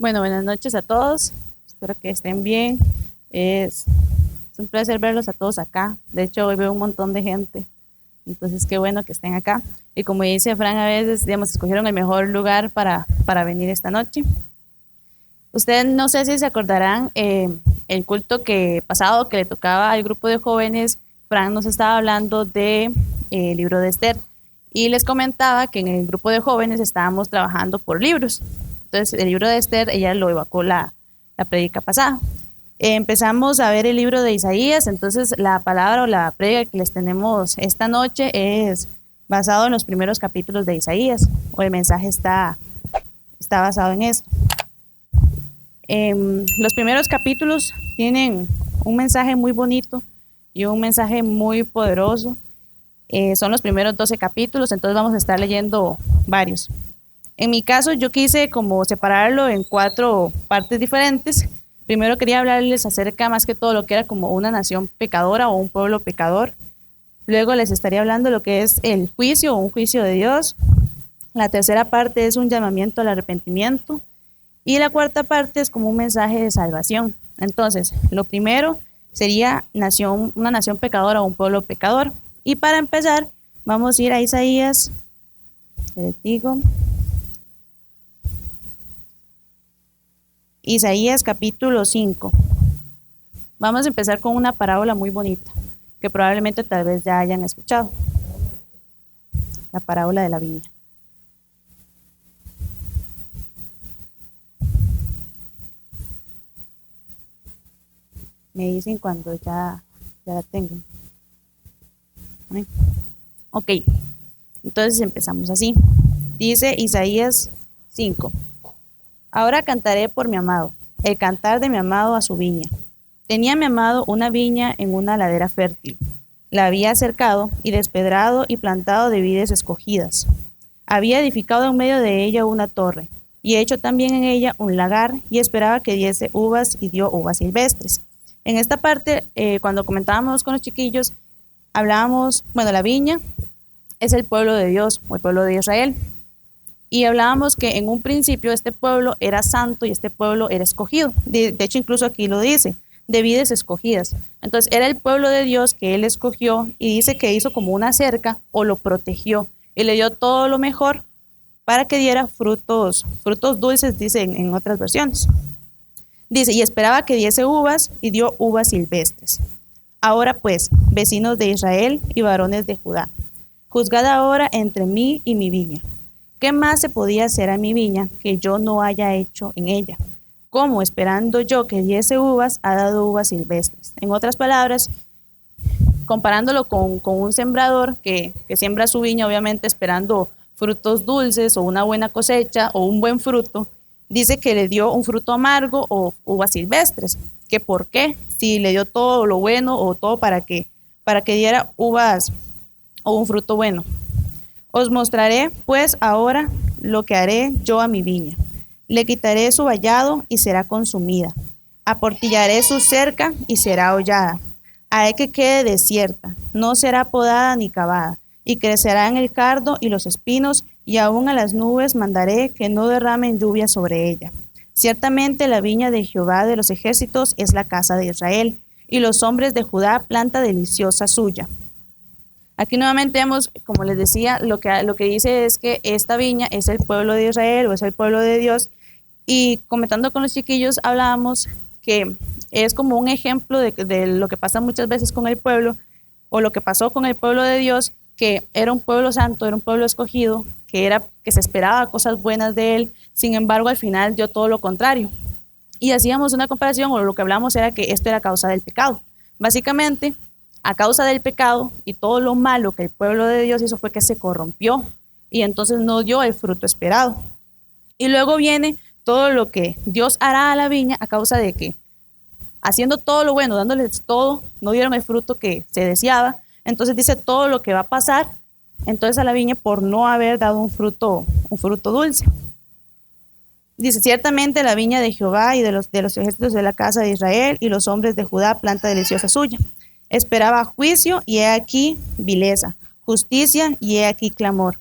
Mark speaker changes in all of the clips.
Speaker 1: Bueno, buenas noches a todos. Espero que estén bien. Es, es un placer verlos a todos acá. De hecho, hoy veo un montón de gente. Entonces, qué bueno que estén acá. Y como dice Fran, a veces, digamos, escogieron el mejor lugar para venir esta noche. Ustedes no sé si se acordarán el culto que pasado que le tocaba al grupo de jóvenes. Fran nos estaba hablando de el libro de Esther y les comentaba que en el grupo de jóvenes estábamos trabajando por libros. Entonces, el libro de Esther, ella lo evacuó la predica pasada. Empezamos a ver el libro de Isaías, entonces la palabra o la predica que les tenemos esta noche es basado en los primeros capítulos de Isaías, o el mensaje está basado en eso. Los primeros capítulos tienen un mensaje muy bonito y un mensaje muy poderoso. Son los primeros 12 capítulos, entonces vamos a estar leyendo varios. En mi caso, yo quise como separarlo en 4 partes diferentes. Primero quería hablarles acerca más que todo lo que era como una nación pecadora o un pueblo pecador. Luego les estaría hablando de lo que es el juicio o un juicio de Dios. La tercera parte es un llamamiento al arrepentimiento. Y la cuarta parte es como un mensaje de salvación. Entonces, lo primero sería una nación pecadora o un pueblo pecador. Y para empezar, vamos a ir a Isaías, les digo, Isaías capítulo 5. Vamos a empezar con una parábola muy bonita, que probablemente tal vez ya hayan escuchado. La parábola de la viña. Me dicen cuando ya la tengo. Ok, entonces empezamos así. Dice Isaías 5. Ahora cantaré por mi amado, el cantar de mi amado a su viña. Tenía mi amado una viña en una ladera fértil. La había cercado y despedrado y plantado de vides escogidas. Había edificado en medio de ella una torre, y hecho también en ella un lagar, y esperaba que diese uvas, y dio uvas silvestres. En esta parte, cuando comentábamos con los chiquillos, hablábamos, bueno, la viña es el pueblo de Dios, o el pueblo de Israel. Y hablábamos que en un principio este pueblo era santo y este pueblo era escogido. De hecho, incluso aquí lo dice, de vides escogidas. Entonces, era el pueblo de Dios que él escogió y dice que hizo como una cerca o lo protegió y le dio todo lo mejor para que diera frutos dulces, dice en otras versiones. Dice, y esperaba que diese uvas y dio uvas silvestres. Ahora pues, vecinos de Israel y varones de Judá, juzgad ahora entre mí y mi viña. ¿Qué más se podía hacer a mi viña que yo no haya hecho en ella? ¿Cómo, esperando yo que diese uvas, ha dado uvas silvestres? En otras palabras, comparándolo con un sembrador que siembra su viña, obviamente esperando frutos dulces o una buena cosecha o un buen fruto, dice que le dio un fruto amargo o uvas silvestres. ¿Que por qué? Si le dio todo lo bueno o todo para que diera uvas o un fruto bueno. Os mostraré pues ahora lo que haré yo a mi viña. Le quitaré su vallado y será consumida. Aportillaré su cerca y será hollada. Haré que quede desierta, no será podada ni cavada, y crecerá en el cardo y los espinos, y aún a las nubes mandaré que no derramen lluvia sobre ella. Ciertamente la viña de Jehová de los ejércitos es la casa de Israel, y los hombres de Judá planta deliciosa suya. Aquí nuevamente vemos, como les decía, lo que dice es que esta viña es el pueblo de Israel o es el pueblo de Dios. Y comentando con los chiquillos hablábamos que es como un ejemplo de lo que pasa muchas veces con el pueblo o lo que pasó con el pueblo de Dios, que era un pueblo santo, era un pueblo escogido, que se esperaba cosas buenas de él, sin embargo al final dio todo lo contrario. Y hacíamos una comparación, o lo que hablamos era que esto era a causa del pecado. Básicamente, a causa del pecado y todo lo malo que el pueblo de Dios hizo fue que se corrompió y entonces no dio el fruto esperado. Y luego viene todo lo que Dios hará a la viña a causa de que, haciendo todo lo bueno, dándoles todo, no dieron el fruto que se deseaba. Entonces dice todo lo que va a pasar entonces a la viña por no haber dado un fruto dulce. Dice, ciertamente la viña de Jehová y de los ejércitos de la casa de Israel y los hombres de Judá planta deliciosa suya. Esperaba juicio y he aquí vileza, justicia y he aquí clamor.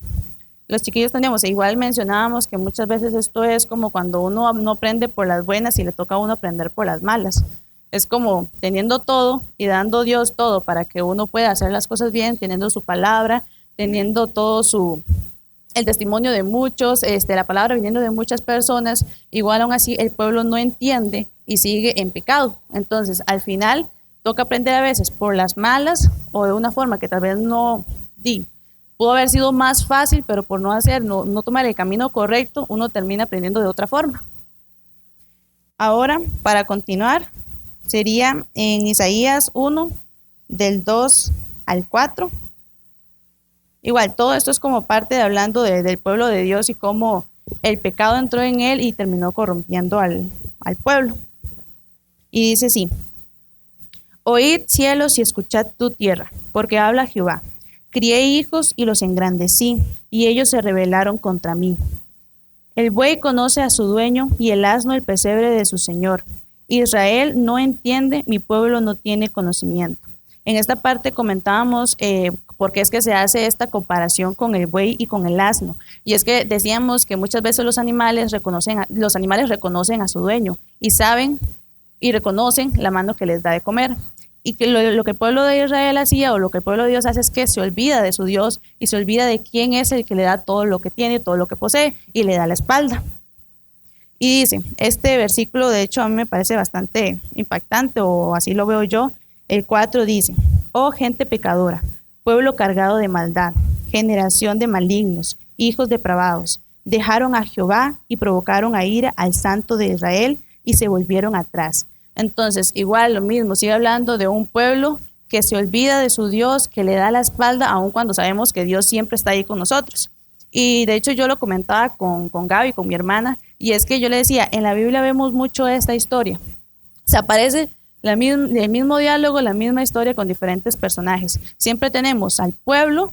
Speaker 1: los chiquillos teníamos, e igual mencionábamos que muchas veces esto es como cuando uno no aprende por las buenas y le toca a uno aprender por las malas. Es como teniendo todo y dando a Dios todo para que uno pueda hacer las cosas bien, teniendo su palabra, teniendo todo el testimonio de muchos, la palabra viniendo de muchas personas, igual aún así el pueblo no entiende y sigue en pecado. Entonces, al final, toca aprender a veces por las malas o de una forma que tal vez no pudo haber sido más fácil, pero por no hacer, no tomar el camino correcto, uno termina aprendiendo de otra forma. Ahora, para continuar, sería en Isaías 1, del 2 al 4. Igual, todo esto es como parte de hablando del pueblo de Dios y cómo el pecado entró en él y terminó corrompiendo al pueblo. Y dice así: oíd cielos y escuchad tu tierra, porque habla Jehová. Crié hijos y los engrandecí, y ellos se rebelaron contra mí. El buey conoce a su dueño, y el asno el pesebre de su señor. Israel no entiende, mi pueblo no tiene conocimiento. En esta parte comentábamos por qué es que se hace esta comparación con el buey y con el asno. Y es que decíamos que muchas veces los animales reconocen a su dueño y saben y reconocen la mano que les da de comer. Y que lo que el pueblo de Israel hacía, o lo que el pueblo de Dios hace, es que se olvida de su Dios y se olvida de quién es el que le da todo lo que tiene, todo lo que posee, y le da la espalda. Y dice, este versículo de hecho a mí me parece bastante impactante, o así lo veo yo. El 4 dice: oh gente pecadora, pueblo cargado de maldad, generación de malignos, hijos depravados, dejaron a Jehová y provocaron a ira al Santo de Israel y se volvieron atrás. Entonces, igual lo mismo, sigue hablando de un pueblo que se olvida de su Dios, que le da la espalda, aun cuando sabemos que Dios siempre está ahí con nosotros. Y de hecho yo lo comentaba con Gaby, con mi hermana, y es que yo le decía, en la Biblia vemos mucho esta historia. Se aparece el mismo diálogo, la misma historia con diferentes personajes. Siempre tenemos al pueblo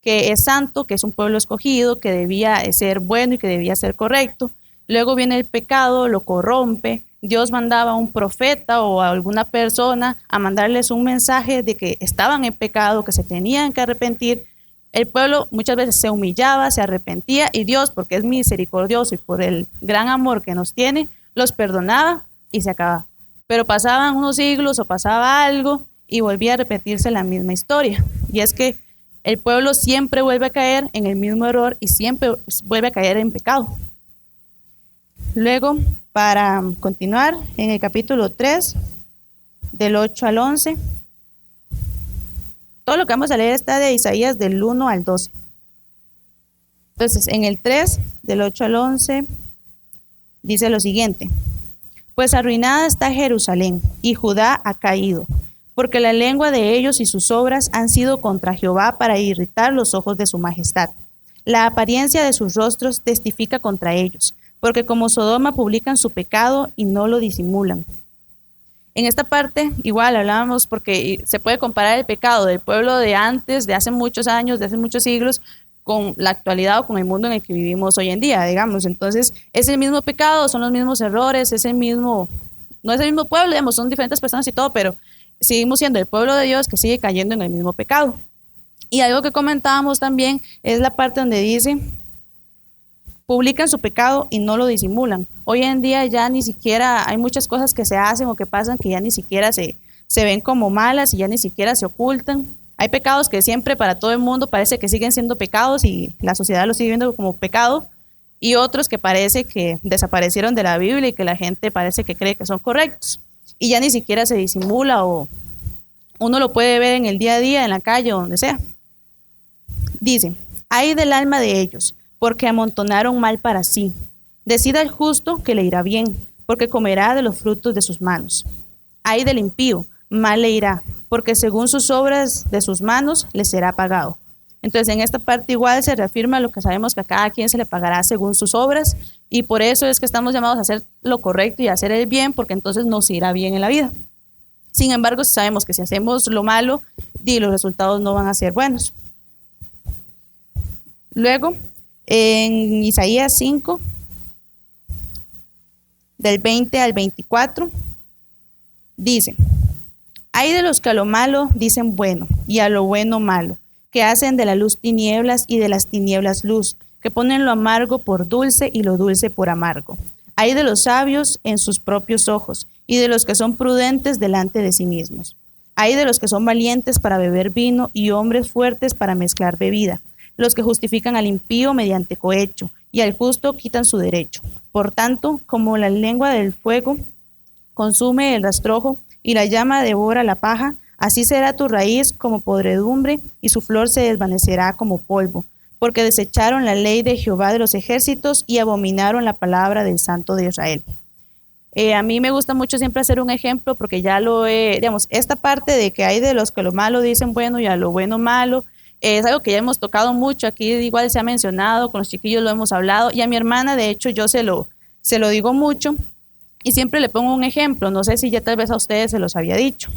Speaker 1: que es santo, que es un pueblo escogido, que debía ser bueno y que debía ser correcto. Luego viene el pecado, lo corrompe. Dios mandaba a un profeta o a alguna persona a mandarles un mensaje de que estaban en pecado, que se tenían que arrepentir. El pueblo muchas veces se humillaba, se arrepentía, y Dios, porque es misericordioso y por el gran amor que nos tiene, los perdonaba y se acababa. Pero pasaban unos siglos o pasaba algo y volvía a repetirse la misma historia. Y es que el pueblo siempre vuelve a caer en el mismo error y siempre vuelve a caer en pecado. Luego, para continuar, en el capítulo 3, del 8 al 11, todo lo que vamos a leer está de Isaías del 1 al 12. Entonces, en el 3, del 8 al 11, dice lo siguiente: pues arruinada está Jerusalén, y Judá ha caído, porque la lengua de ellos y sus obras han sido contra Jehová para irritar los ojos de su majestad. La apariencia de sus rostros testifica contra ellos, porque como Sodoma publican su pecado y no lo disimulan. En esta parte, igual hablábamos, porque se puede comparar el pecado del pueblo de antes, de hace muchos años, de hace muchos siglos, con la actualidad o con el mundo en el que vivimos hoy en día, digamos. Entonces, es el mismo pecado, son los mismos errores, no es el mismo pueblo, digamos, son diferentes personas y todo, pero seguimos siendo el pueblo de Dios que sigue cayendo en el mismo pecado. Y algo que comentábamos también es la parte donde dice: publican su pecado y no lo disimulan. Hoy en día ya ni siquiera hay muchas cosas que se hacen o que pasan que ya ni siquiera se ven como malas y ya ni siquiera se ocultan. Hay pecados que siempre para todo el mundo parece que siguen siendo pecados y la sociedad los sigue viendo como pecado, y otros que parece que desaparecieron de la Biblia y que la gente parece que cree que son correctos y ya ni siquiera se disimula, o uno lo puede ver en el día a día, en la calle o donde sea. Dice: ay del alma de ellos, porque amontonaron mal para sí. Decida el justo que le irá bien, porque comerá de los frutos de sus manos. Ay del impío, mal le irá, porque según sus obras de sus manos le será pagado. Entonces, en esta parte igual se reafirma lo que sabemos, que a cada quien se le pagará según sus obras, y por eso es que estamos llamados a hacer lo correcto y a hacer el bien, porque entonces nos irá bien en la vida. Sin embargo, sabemos que si hacemos lo malo, los resultados no van a ser buenos. Luego, en Isaías 5, del 20 al 24, dice: ay de los que a lo malo dicen bueno, y a lo bueno malo, que hacen de la luz tinieblas y de las tinieblas luz, que ponen lo amargo por dulce y lo dulce por amargo. Hay de los sabios en sus propios ojos, y de los que son prudentes delante de sí mismos. Hay de los que son valientes para beber vino y hombres fuertes para mezclar bebida, los que justifican al impío mediante cohecho, y al justo quitan su derecho. Por tanto, como la lengua del fuego consume el rastrojo, y la llama devora la paja, así será tu raíz como podredumbre, y su flor se desvanecerá como polvo, porque desecharon la ley de Jehová de los ejércitos, y abominaron la palabra del Santo de Israel. A mí me gusta mucho siempre hacer un ejemplo, porque ya lo he, digamos, esta parte de que hay de los que lo malo dicen bueno y a lo bueno malo, es algo que ya hemos tocado mucho, aquí igual se ha mencionado, con los chiquillos lo hemos hablado, y a mi hermana, de hecho, yo se lo digo mucho, y siempre le pongo un ejemplo, no sé si ya tal vez a ustedes se los había dicho.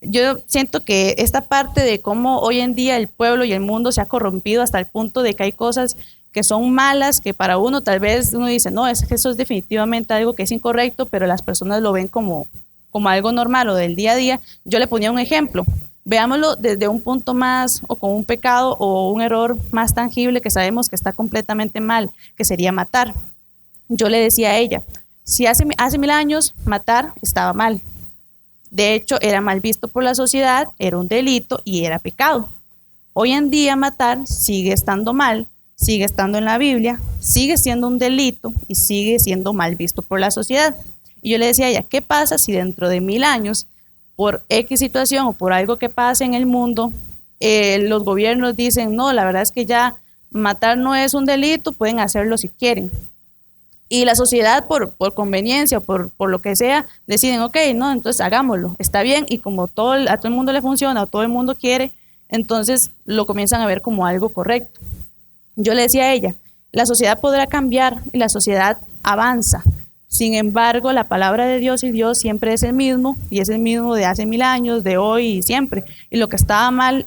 Speaker 1: Yo siento que esta parte de cómo hoy en día el pueblo y el mundo se ha corrompido hasta el punto de que hay cosas que son malas, que para uno tal vez uno dice, no, es que eso es definitivamente algo que es incorrecto, pero las personas lo ven como algo normal o del día a día. Yo le ponía un ejemplo, veámoslo desde un punto más o con un pecado o un error más tangible que sabemos que está completamente mal, que sería matar. Yo le decía a ella, si hace 1000 años matar estaba mal. De hecho, era mal visto por la sociedad, era un delito y era pecado. Hoy en día matar sigue estando mal, sigue estando en la Biblia, sigue siendo un delito y sigue siendo mal visto por la sociedad. Y yo le decía a ella, ¿qué pasa si dentro de 1000 años, por X situación o por algo que pase en el mundo, los gobiernos dicen, no, la verdad es que ya matar no es un delito, pueden hacerlo si quieren? Y la sociedad por conveniencia o por lo que sea, deciden, ok, no, entonces hagámoslo, está bien, y como a todo el mundo le funciona o todo el mundo quiere, entonces lo comienzan a ver como algo correcto. Yo le decía a ella, la sociedad podrá cambiar y la sociedad avanza, sin embargo la palabra de Dios y Dios siempre es el mismo, y es el mismo de hace 1000 años, de hoy y siempre, y lo que estaba mal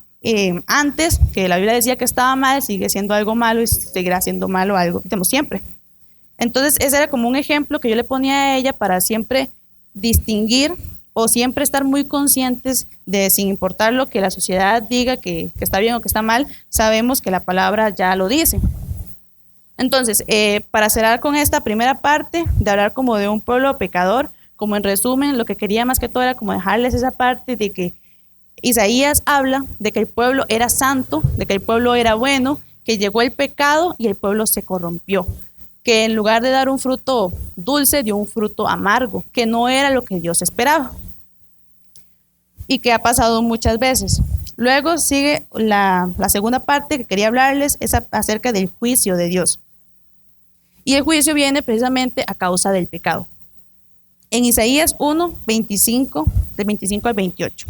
Speaker 1: antes, que la Biblia decía que estaba mal, sigue siendo algo malo y seguirá siendo malo algo que tenemos siempre. Entonces, ese era como un ejemplo que yo le ponía a ella para siempre distinguir o siempre estar muy conscientes de, sin importar lo que la sociedad diga que está bien o que está mal, sabemos que la palabra ya lo dice. Entonces, para cerrar con esta primera parte, de hablar como de un pueblo pecador, como en resumen, lo que quería más que todo era como dejarles esa parte de que Isaías habla de que el pueblo era santo, de que el pueblo era bueno, que llegó el pecado y el pueblo se corrompió, que en lugar de dar un fruto dulce, dio un fruto amargo, que no era lo que Dios esperaba y que ha pasado muchas veces. Luego sigue la segunda parte que quería hablarles, es acerca del juicio de Dios. Y el juicio viene precisamente a causa del pecado. En Isaías 1, 25, del 25 al 28.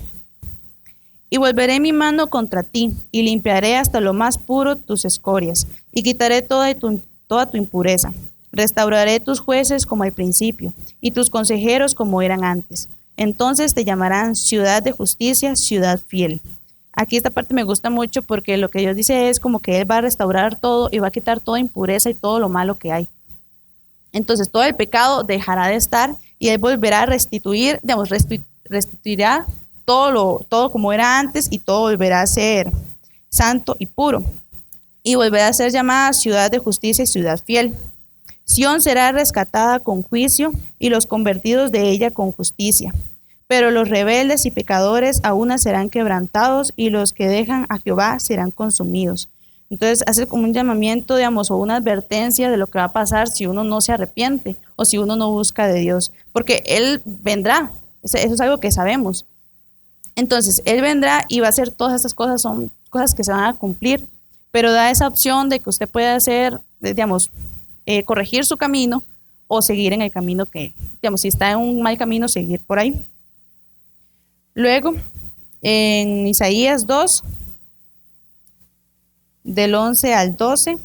Speaker 1: Y volveré mi mano contra ti, y limpiaré hasta lo más puro tus escorias, y quitaré toda tu impureza. Restauraré tus jueces como al principio, y tus consejeros como eran antes. Entonces te llamarán ciudad de justicia, ciudad fiel. Aquí esta parte me gusta mucho porque lo que Dios dice es como que Él va a restaurar todo y va a quitar toda impureza y todo lo malo que hay. Entonces todo el pecado dejará de estar y Él volverá a restituir, digamos, restituirá todo como era antes, y todo volverá a ser santo y puro. Y volverá a ser llamada ciudad de justicia y ciudad fiel. Sión será rescatada con juicio y los convertidos de ella con justicia. Pero los rebeldes y pecadores aún serán quebrantados, y los que dejan a Jehová serán consumidos. Entonces hace como un llamamiento, digamos, o una advertencia de lo que va a pasar si uno no se arrepiente o si uno no busca de Dios, porque Él vendrá, eso es algo que sabemos. Entonces Él vendrá y va a hacer todas estas cosas, son cosas que se van a cumplir, pero da esa opción de que usted puede hacer, digamos, corregir su camino o seguir en el camino que, digamos, si está en un mal camino, seguir por ahí. Luego, en Isaías 2, del 11 al 12,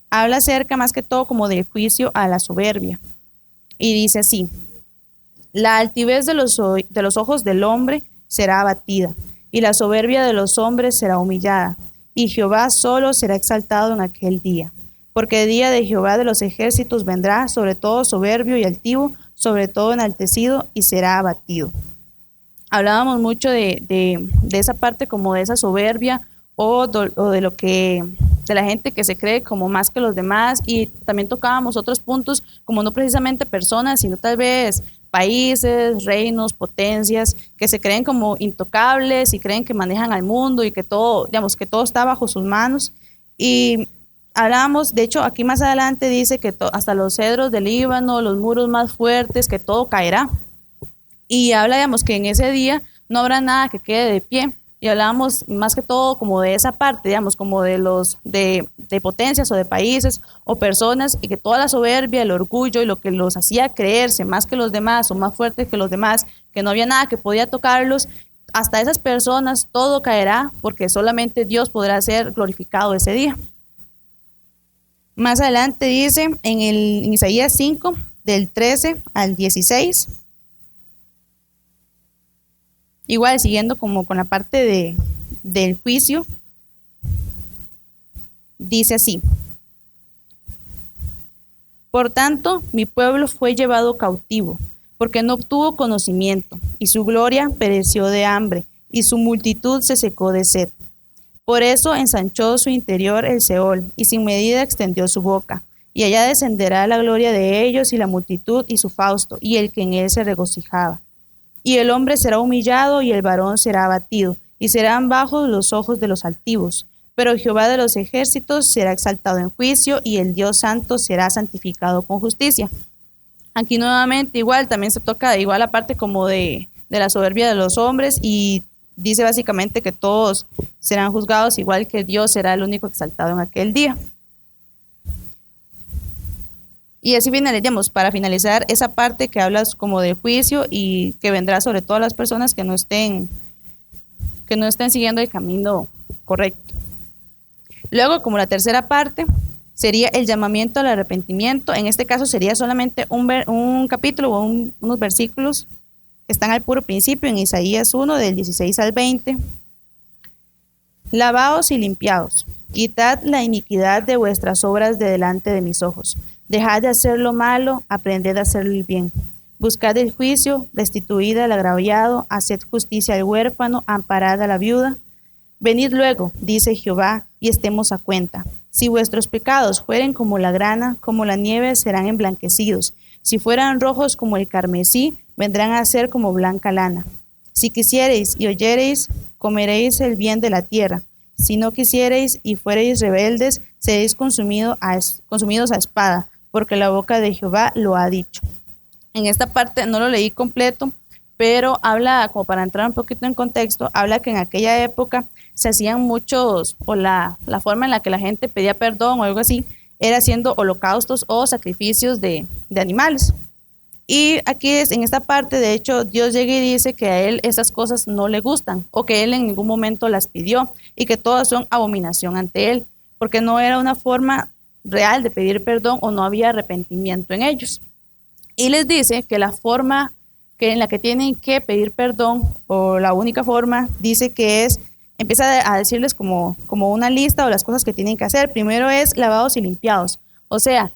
Speaker 1: habla acerca más que todo como del juicio a la soberbia. Y dice así: la altivez de los ojos del hombre será abatida, y la soberbia de los hombres será humillada, y Jehová solo será exaltado en aquel día. Porque el día de Jehová de los ejércitos vendrá sobre todo soberbio y altivo, sobre todo enaltecido, y será abatido. hablábamos mucho de esa parte como de esa soberbia o de lo que de la gente que se cree como más que los demás, y también tocábamos otros puntos como no precisamente personas, sino tal vez países, reinos, potencias que se creen como intocables y creen que manejan al mundo y que todo, digamos, que todo está bajo sus manos. Y hablábamos, de hecho, aquí más adelante dice que hasta los cedros del Líbano, los muros más fuertes, que todo caerá. Y habla, digamos, que en ese día no habrá nada que quede de pie. Y hablábamos más que todo como de esa parte, digamos, como de potencias o de países o personas, y que toda la soberbia, el orgullo y lo que los hacía creerse más que los demás o más fuertes que los demás, que no había nada que podía tocarlos, hasta esas personas todo caerá, porque solamente Dios podrá ser glorificado ese día. Más adelante dice en Isaías 5, del 13 al 16, igual siguiendo como con la parte del juicio, dice así: por tanto, mi pueblo fue llevado cautivo, porque no obtuvo conocimiento, y su gloria pereció de hambre, y su multitud se secó de sed. Por eso ensanchó su interior el Seol, y sin medida extendió su boca, y allá descenderá la gloria de ellos, y la multitud, y su fausto, y el que en él se regocijaba. Y el hombre será humillado, y el varón será abatido, y serán bajos los ojos de los altivos. Pero Jehová de los ejércitos será exaltado en juicio, y el Dios santo será santificado con justicia. Aquí nuevamente igual, también se toca igual la parte como de la soberbia de los hombres, y dice básicamente que todos serán juzgados, igual que Dios será el único exaltado en aquel día. Y así finalizamos, para finalizar esa parte que hablas como de juicio y que vendrá sobre todas las personas que no estén siguiendo el camino correcto. Luego, como la tercera parte, sería el llamamiento al arrepentimiento. En este caso sería solamente un capítulo o unos versículos que están al puro principio, en Isaías 1, del 16 al 20. Lavaos y limpiaos, quitad la iniquidad de vuestras obras de delante de mis ojos. Dejad de hacer lo malo, aprended a hacer el bien. Buscad el juicio, restituid al agraviado, haced justicia al huérfano, amparad a la viuda. Venid luego, dice Jehová, y estemos a cuenta. Si vuestros pecados fueren como la grana, como la nieve, serán emblanquecidos. Si fueran rojos como el carmesí, vendrán a ser como blanca lana. Si quisiereis y oyereis, comeréis el bien de la tierra. Si no quisiereis y fuereis rebeldes, seréis consumidos a espada, porque la boca de Jehová lo ha dicho. En esta parte no lo leí completo, pero habla, como para entrar un poquito en contexto, habla que en aquella época se hacían muchos, o la forma en la que la gente pedía perdón o algo así, era haciendo holocaustos o sacrificios de animales. Y aquí en esta parte, de hecho, Dios llega y dice que a él esas cosas no le gustan, o que él en ningún momento las pidió, y que todas son abominación ante él, porque no era una forma real de pedir perdón, o no había arrepentimiento en ellos. Y les dice que la forma en la que tienen que pedir perdón, o la única forma, dice que empieza a decirles como una lista o las cosas que tienen que hacer. Primero es lavados y limpiados, o sea,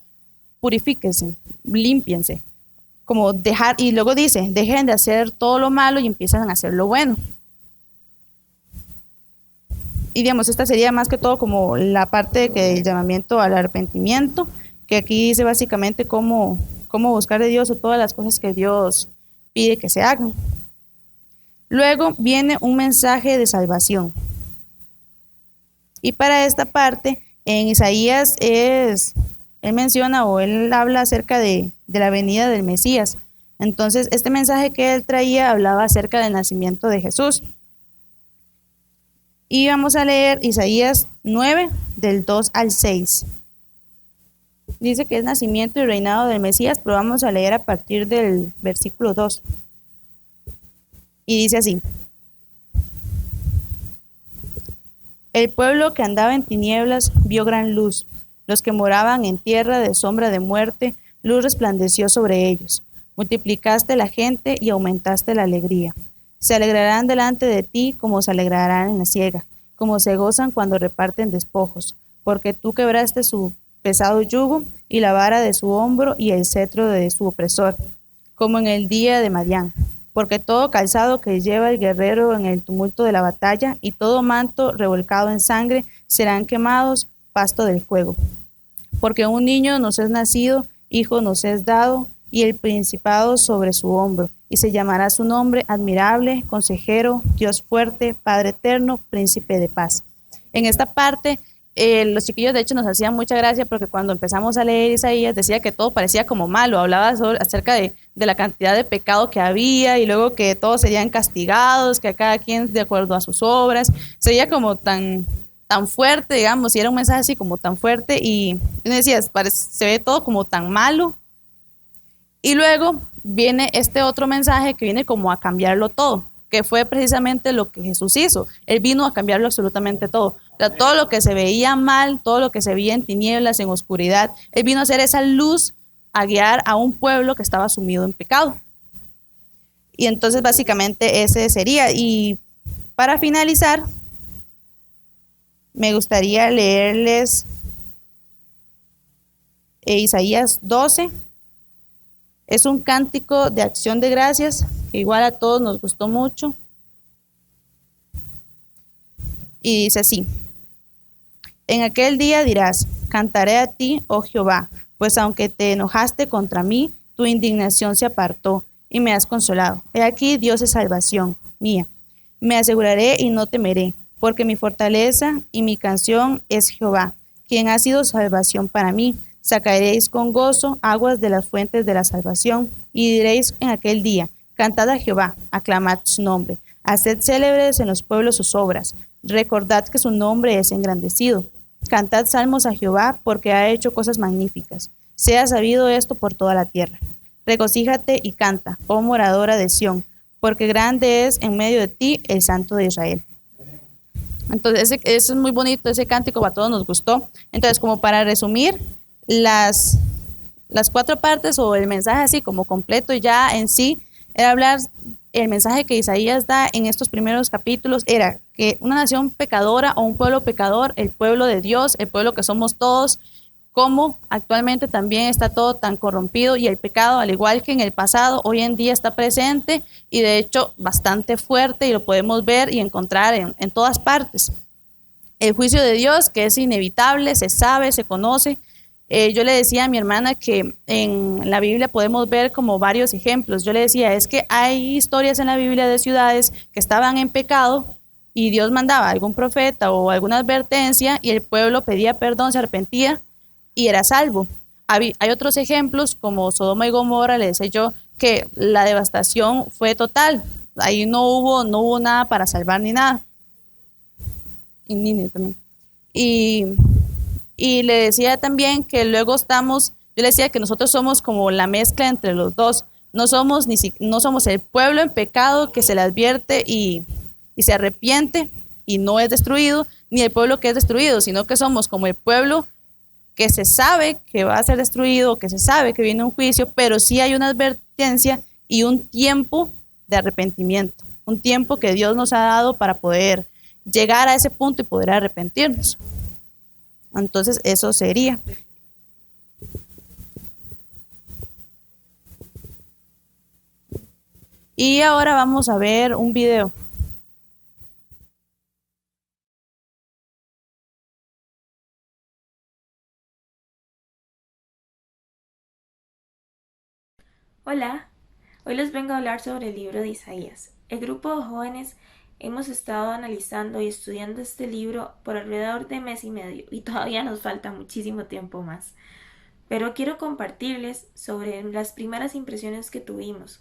Speaker 1: purifíquense, límpiense, como dejar, y luego dice, dejen de hacer todo lo malo y empiezan a hacer lo bueno. Y digamos, esta sería más que todo como la parte del llamamiento al arrepentimiento, que aquí dice básicamente cómo buscar de Dios, o todas las cosas que Dios pide que se hagan. Luego viene un mensaje de salvación. Y para esta parte, en Isaías él menciona, o él habla acerca de la venida del Mesías. Entonces, este mensaje que él traía hablaba acerca del nacimiento de Jesús. Y vamos a leer Isaías 9, del 2 al 6. Dice que es nacimiento y reinado del Mesías, pero vamos a leer a partir del versículo 2. Y dice así: el pueblo que andaba en tinieblas vio gran luz. Los que moraban en tierra de sombra de muerte, luz resplandeció sobre ellos. Multiplicaste la gente y aumentaste la alegría. Se alegrarán delante de ti como se alegrarán en la siega, como se gozan cuando reparten despojos, porque tú quebraste su pesado yugo y la vara de su hombro y el cetro de su opresor, como en el día de Madián, porque todo calzado que lleva el guerrero en el tumulto de la batalla y todo manto revolcado en sangre serán quemados, pasto del fuego. Porque un niño nos es nacido, hijo nos es dado, y el principado sobre su hombro, y se llamará su nombre admirable, consejero, Dios fuerte, Padre eterno, príncipe de paz. En esta parte, los chiquillos de hecho nos hacían mucha gracia porque cuando empezamos a leer Isaías decía que todo parecía como malo, hablaba acerca de la cantidad de pecado que había y luego que todos serían castigados, que a cada quien de acuerdo a sus obras, sería como tan fuerte, digamos, y era un mensaje así como tan fuerte y uno decía, se ve todo como tan malo. Y luego viene este otro mensaje que viene como a cambiarlo todo, que fue precisamente lo que Jesús hizo. Él vino a cambiarlo absolutamente todo. O sea, todo lo que se veía mal, todo lo que se veía en tinieblas, en oscuridad, Él vino a hacer esa luz, a guiar a un pueblo que estaba sumido en pecado. Y entonces básicamente ese sería. Y para finalizar, me gustaría leerles Isaías 12. Es un cántico de acción de gracias, que igual a todos nos gustó mucho. Y dice así: en aquel día dirás, cantaré a ti, oh Jehová, pues aunque te enojaste contra mí, tu indignación se apartó y me has consolado. He aquí Dios es salvación mía. Me aseguraré y no temeré, porque mi fortaleza y mi canción es Jehová, quien ha sido salvación para mí. Sacaréis con gozo aguas de las fuentes de la salvación, y diréis en aquel día, cantad a Jehová, aclamad su nombre, haced célebres en los pueblos sus obras, recordad que su nombre es engrandecido. Cantad salmos a Jehová, porque ha hecho cosas magníficas. Sea sabido esto por toda la tierra. Regocíjate y canta, oh moradora de Sión, porque grande es en medio de ti el Santo de Israel. Entonces, ese es muy bonito, ese cántico a todos nos gustó. Entonces, como para resumir, las 4 partes o el mensaje así como completo ya en sí, era hablar, el mensaje que Isaías da en estos primeros capítulos era que una nación pecadora o un pueblo pecador, el pueblo de Dios, el pueblo que somos todos, como actualmente también está todo tan corrompido y el pecado, al igual que en el pasado, hoy en día está presente y de hecho bastante fuerte y lo podemos ver y encontrar en todas partes. El juicio de Dios, que es inevitable, se sabe, se conoce. Yo le decía a mi hermana que en la Biblia podemos ver como varios ejemplos. Yo le decía, es que hay historias en la Biblia de ciudades que estaban en pecado y Dios mandaba a algún profeta o alguna advertencia y el pueblo pedía perdón, se arrepentía y era salvo. Hay otros ejemplos como Sodoma y Gomorra, le decía yo, que la devastación fue total. Ahí no hubo nada para salvar ni nada. Y Nínive también. Y le decía también que luego yo le decía que nosotros somos como la mezcla entre los dos. No somos el pueblo en pecado que se le advierte y se arrepiente y no es destruido, ni el pueblo que es destruido, sino que somos como el pueblo que se sabe que va a ser destruido, que se sabe que viene un juicio, pero sí hay una advertencia y un tiempo de arrepentimiento, un tiempo que Dios nos ha dado para poder llegar a ese punto y poder arrepentirnos. Entonces, eso sería. Y ahora vamos a ver un video.
Speaker 2: Hola, hoy les vengo a hablar sobre el libro de Isaías. El grupo de jóvenes hemos estado analizando y estudiando este libro por alrededor de mes y medio y todavía nos falta muchísimo tiempo más. Pero quiero compartirles sobre las primeras impresiones que tuvimos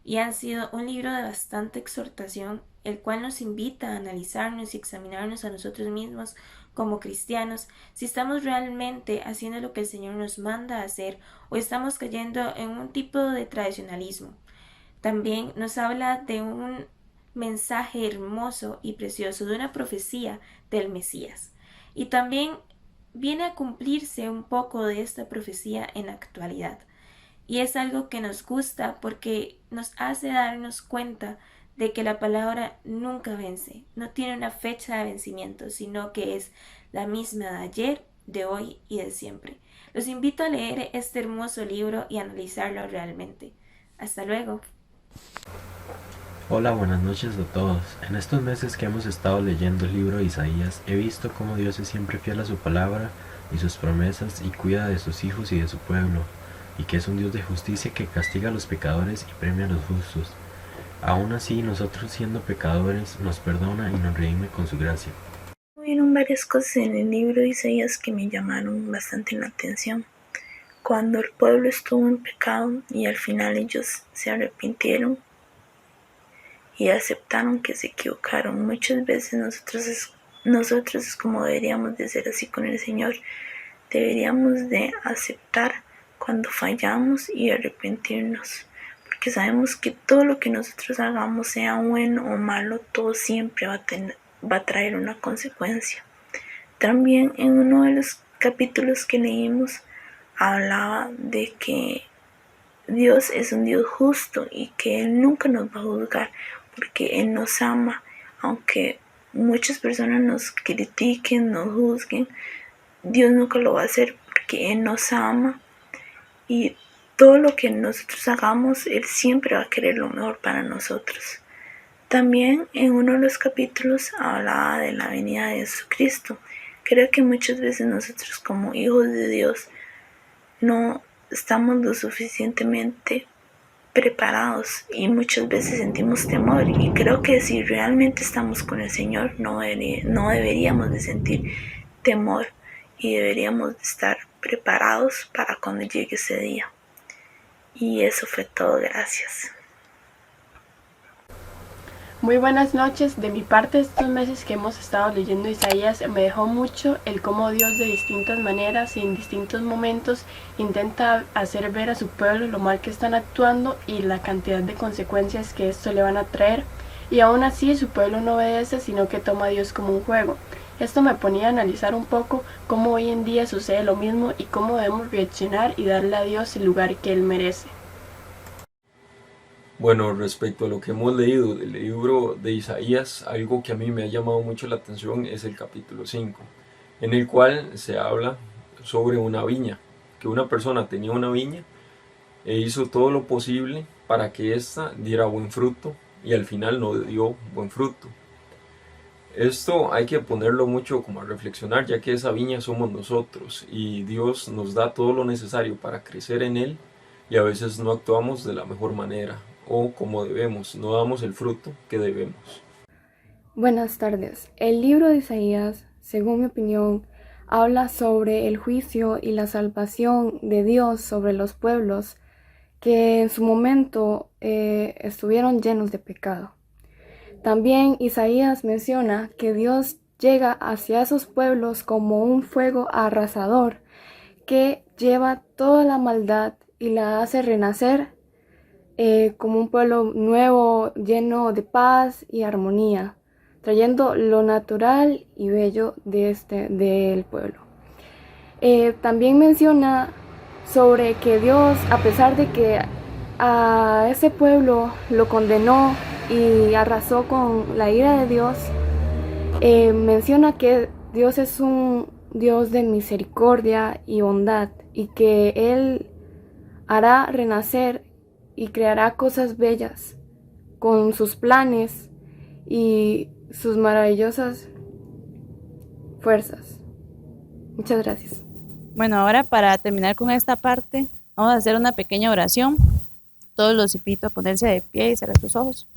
Speaker 2: y han sido un libro de bastante exhortación, el cual nos invita a analizarnos y examinarnos a nosotros mismos como cristianos, si estamos realmente haciendo lo que el Señor nos manda a hacer o estamos cayendo en un tipo de tradicionalismo. También nos habla de un mensaje hermoso y precioso, de una profecía del Mesías. Y también viene a cumplirse un poco de esta profecía en la actualidad. Y es algo que nos gusta porque nos hace darnos cuenta de que la palabra nunca vence, no tiene una fecha de vencimiento, sino que es la misma de ayer, de hoy y de siempre. Los invito a leer este hermoso libro y analizarlo realmente. Hasta luego.
Speaker 3: Hola, buenas noches a todos. En estos meses que hemos estado leyendo el libro de Isaías, he visto cómo Dios es siempre fiel a su palabra y sus promesas y cuida de sus hijos y de su pueblo, y que es un Dios de justicia que castiga a los pecadores y premia a los justos. Aún así, nosotros siendo pecadores, nos perdona y nos redime con su gracia.
Speaker 4: Hubieron varias cosas en el libro de Isaías que me llamaron bastante la atención. Cuando el pueblo estuvo en pecado y al final ellos se arrepintieron y aceptaron que se equivocaron. Muchas veces nosotros es como deberíamos de ser así con el Señor. Deberíamos de aceptar cuando fallamos y arrepentirnos. Porque sabemos que todo lo que nosotros hagamos, sea bueno o malo, todo siempre va a traer una consecuencia. También en uno de los capítulos que leímos hablaba de que Dios es un Dios justo y que Él nunca nos va a juzgar porque Él nos ama, aunque muchas personas nos critiquen, nos juzguen, Dios nunca lo va a hacer porque Él nos ama y todo lo que nosotros hagamos, Él siempre va a querer lo mejor para nosotros. También en uno de los capítulos hablaba de la venida de Jesucristo. Creo que muchas veces nosotros como hijos de Dios no estamos lo suficientemente preparados y muchas veces sentimos temor, y creo que si realmente estamos con el Señor no deberíamos de sentir temor y deberíamos de estar preparados para cuando llegue ese día. Y eso fue todo, gracias.
Speaker 5: Muy buenas noches. De mi parte, estos meses que hemos estado leyendo Isaías me dejó mucho el cómo Dios de distintas maneras y en distintos momentos intenta hacer ver a su pueblo lo mal que están actuando y la cantidad de consecuencias que esto le van a traer, y aún así su pueblo no obedece, sino que toma a Dios como un juego. Esto me ponía a analizar un poco cómo hoy en día sucede lo mismo y cómo debemos reaccionar y darle a Dios el lugar que Él merece.
Speaker 6: Bueno, respecto a lo que hemos leído del libro de Isaías, algo que a mí me ha llamado mucho la atención es el capítulo 5, en el cual se habla sobre una viña, que una persona tenía una viña e hizo todo lo posible para que ésta diera buen fruto y al final no dio buen fruto. Esto hay que ponerlo mucho como a reflexionar, ya que esa viña somos nosotros y Dios nos da todo lo necesario para crecer en Él, y a veces no actuamos de la mejor manera o como debemos, no damos el fruto que debemos.
Speaker 7: Buenas tardes. El libro de Isaías, según mi opinión, habla sobre el juicio y la salvación de Dios sobre los pueblos que en su momento estuvieron llenos de pecado. También Isaías menciona que Dios llega hacia esos pueblos como un fuego arrasador que lleva toda la maldad y la hace renacer como un pueblo nuevo, lleno de paz y armonía, trayendo lo natural y bello del pueblo. También menciona sobre que Dios, a pesar de que a ese pueblo lo condenó y arrasó con la ira de Dios, menciona que Dios es un Dios de misericordia y bondad y que Él hará renacer y creará cosas bellas con sus planes y sus maravillosas fuerzas. Muchas gracias.
Speaker 1: Bueno, ahora para terminar con esta parte, vamos a hacer una pequeña oración. Todos los invito a ponerse de pie y cerrar sus ojos.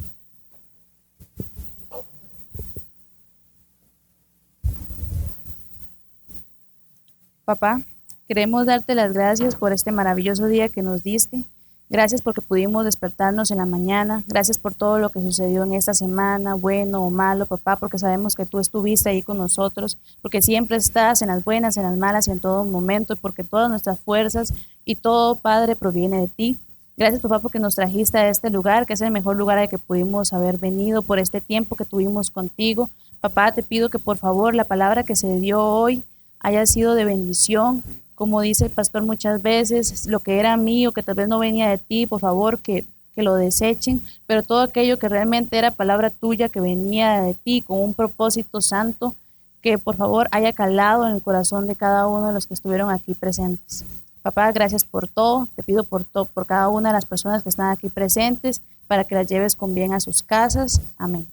Speaker 1: Papá, queremos darte las gracias por este maravilloso día que nos diste. Gracias porque pudimos despertarnos en la mañana. Gracias por todo lo que sucedió en esta semana, bueno o malo, papá, porque sabemos que tú estuviste ahí con nosotros, porque siempre estás en las buenas, en las malas y en todo momento, y porque todas nuestras fuerzas y todo, Padre, proviene de ti. Gracias, papá, porque nos trajiste a este lugar, que es el mejor lugar al que pudimos haber venido por este tiempo que tuvimos contigo. Papá, te pido que por favor la palabra que se dio hoy haya sido de bendición. Como dice el pastor muchas veces, lo que era mío, que tal vez no venía de ti, por favor, que lo desechen, pero todo aquello que realmente era palabra tuya, que venía de ti, con un propósito santo, que por favor haya calado en el corazón de cada uno de los que estuvieron aquí presentes. Papá, gracias por todo, te pido por cada una de las personas que están aquí presentes, para que las lleves con bien a sus casas. Amén.